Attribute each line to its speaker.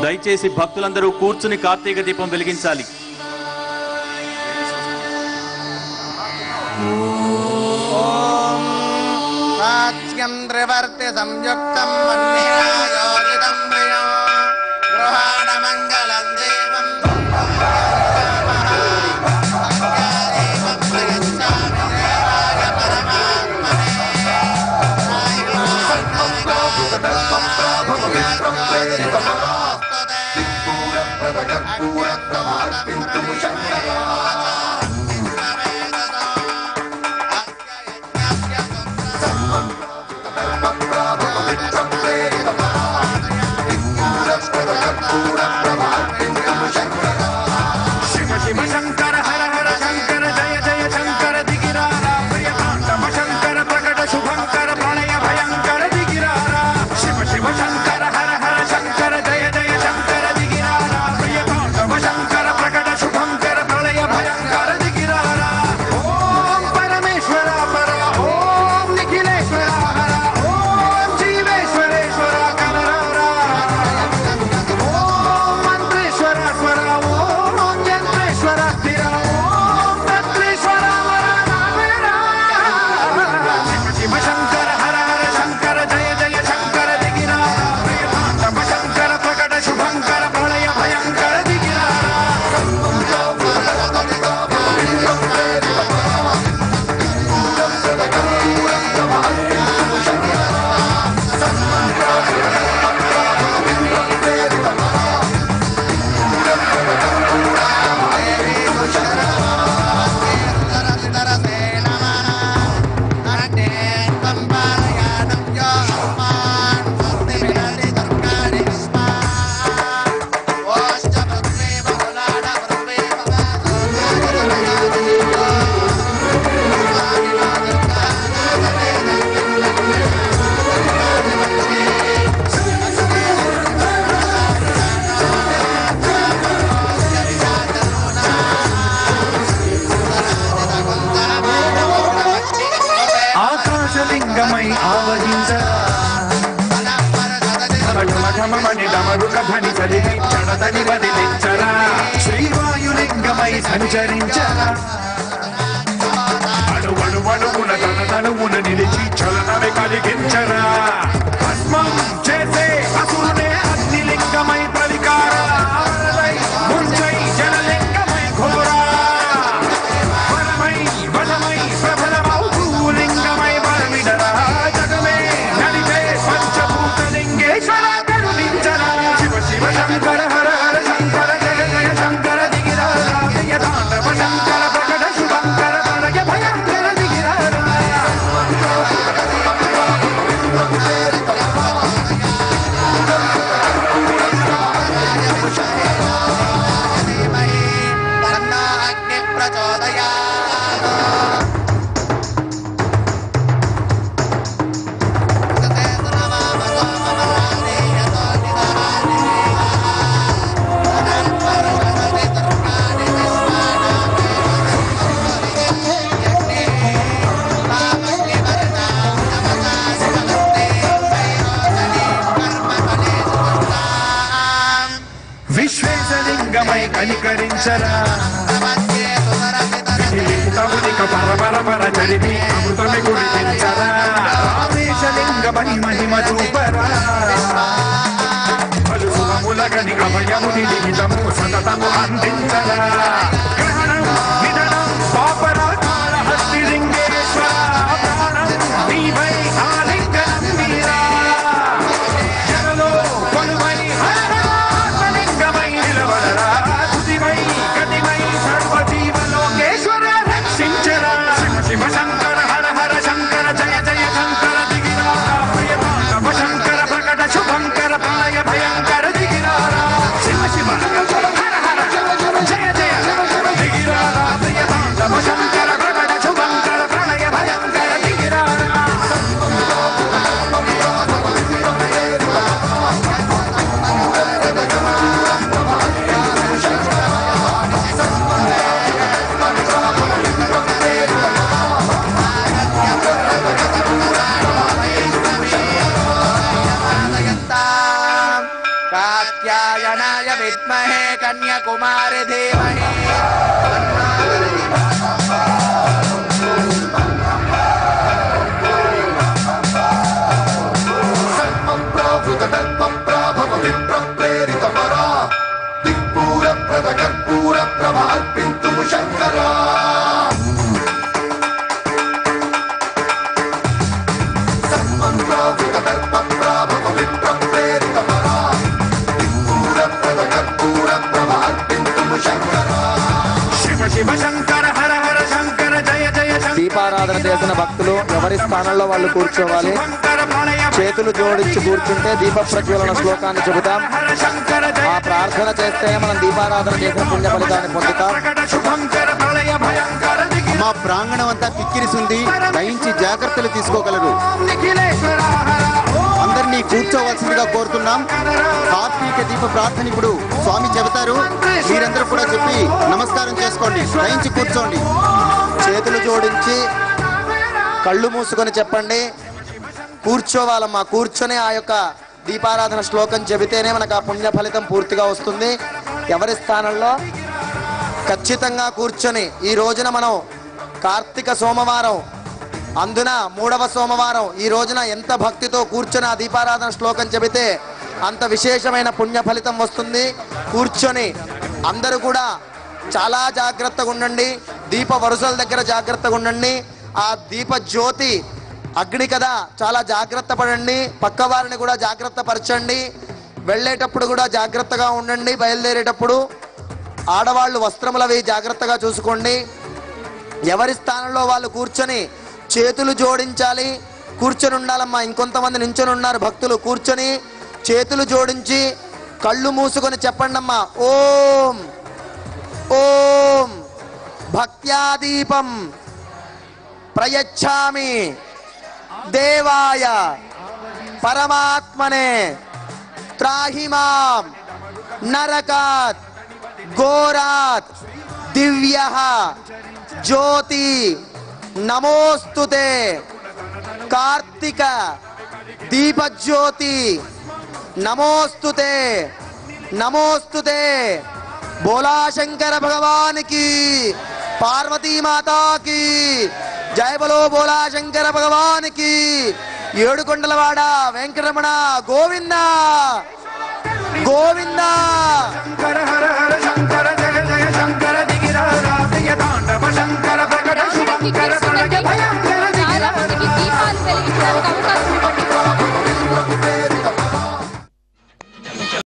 Speaker 1: దయచేసి భక్తులందరూ కూర్చుని కార్తీక దీపం వెలిగించాలి.
Speaker 2: సాత్స్యం త్రివర్తి సంయుక్తం మన్నిరాయోజితం ప్రియం గృహాణ మంగళం దేవం
Speaker 3: శ్రీవాయులింగమై సంచరించరా అణువణువున తనువున నిలిచి చలనమే కలిగించరా భస్మం చేసే అసురునే అగ్నిలింగమై ప్రవికారా ముంచై జలలింగమై ఘోరా వరమై బలమై ప్రబలమౌ భూలింగమై బలమిడరా జగమే నడిపే పంచభూతలింగేశ్వర కరుణించరా శివ శివ శంకర హర హర శంకర జయ జయ శంకర దిగిరారా జయ తాండవ శంకర ప్రకట శుభంకర తనయ భయంకర దిగిరారా విశ్వేశలింగమై కనికరించరా విధిలింగమునిక పరపర చరివి అమృతమి గురించరా రామేశలింగమై మహిమ చూపరా పలు శుభములగని అభయముని లిఖితము సతతము అందించరా గ్రహణం నిధనం పాపరాకార హస్తిలింగేశ్వర ప్రాణం నీవై ఆలింగనం మీరా జగలో కొలువై శివ శంకర హర హర శంకర జయ జయ శంకర దిగిరారా ప్రియతాండవ శంకర ప్రకట శుభంకర ప్రళయ భయంకర దిగిరారా శివ శివ హర హర జయ జయ
Speaker 2: कात्यायनाय विद्महे कन्याकुमारी धीमहि
Speaker 4: దీపారాధన చేసిన భక్తులు ఎవరి స్థానంలో వాళ్ళు కూర్చోవాలి. చేతులు జోడించి కూర్చుంటే దీప ప్రజ్వలన శ్లోకాన్ని చెబుతాం. ఆ ప్రార్థన చేస్తే మనం దీపారాధన చేసిన పుణ్య ఫలితాన్ని పొందుతాం.
Speaker 5: మా ప్రాంగణం అంతా కిక్కిరిసింది, దయించి జాగ్రత్తలు తీసుకోగలరు. అందరినీ కూర్చోవలసిందిగా కోరుతున్నాం. కార్తీక దీప ప్రార్థన ఇప్పుడు స్వామి చెబుతారు. మీరందరూ కూడా చెప్పి నమస్కారం చేసుకోండి, దయించి కూర్చోండి.
Speaker 4: చేతులు జోడించి కళ్ళు మూసుకొని చెప్పండి. కూర్చోవాలమ్మా. కూర్చొని ఆ యొక్క దీపారాధన శ్లోకం చెబితేనే మనకు ఆ పుణ్య ఫలితం పూర్తిగా వస్తుంది. ఎవరి స్థానంలో ఖచ్చితంగా కూర్చొని, ఈ రోజున మనం కార్తీక సోమవారం, అందున 3వ సోమవారం, ఈ రోజున ఎంత భక్తితో కూర్చొని ఆ దీపారాధన శ్లోకం చెబితే అంత విశేషమైన పుణ్య ఫలితం వస్తుంది. కూర్చొని అందరూ కూడా చాలా జాగ్రత్తగా ఉండండి. దీప వరుసల దగ్గర జాగ్రత్తగా ఉండండి. ఆ దీప జ్యోతి అగ్ని కదా, చాలా జాగ్రత్త పడండి. పక్క వారిని కూడా జాగ్రత్త పరచండి. వెళ్ళేటప్పుడు కూడా జాగ్రత్తగా ఉండండి. బయలుదేరేటప్పుడు ఆడవాళ్ళు వస్త్రములవి జాగ్రత్తగా చూసుకోండి. ఎవరి స్థానంలో వాళ్ళు కూర్చొని చేతులు జోడించాలి. కూర్చొని ఉండాలమ్మా. ఇంకొంతమంది నించొని ఉన్నారు భక్తులు. కూర్చొని చేతులు జోడించి కళ్ళు మూసుకొని చెప్పండి అమ్మా. ఓం ఓం భక్త్యాదీపం ప్రయచ్ఛామి దేవాయ పరమాత్మనే త్రాహిమాం నరకాత్ ఘోరాత్ దివ్యః జ్యోతి నమోస్తుతే. కార్తిక దీపజ్యోతి నమోస్తుతే నమోస్తుతే. बोला शंकर भगवान की, पार्वती माता की जय. बोलो बोला शंकर भगवान की. ఏడుకొండలవాడ వెంకటరమణ గోవింద గోవింద.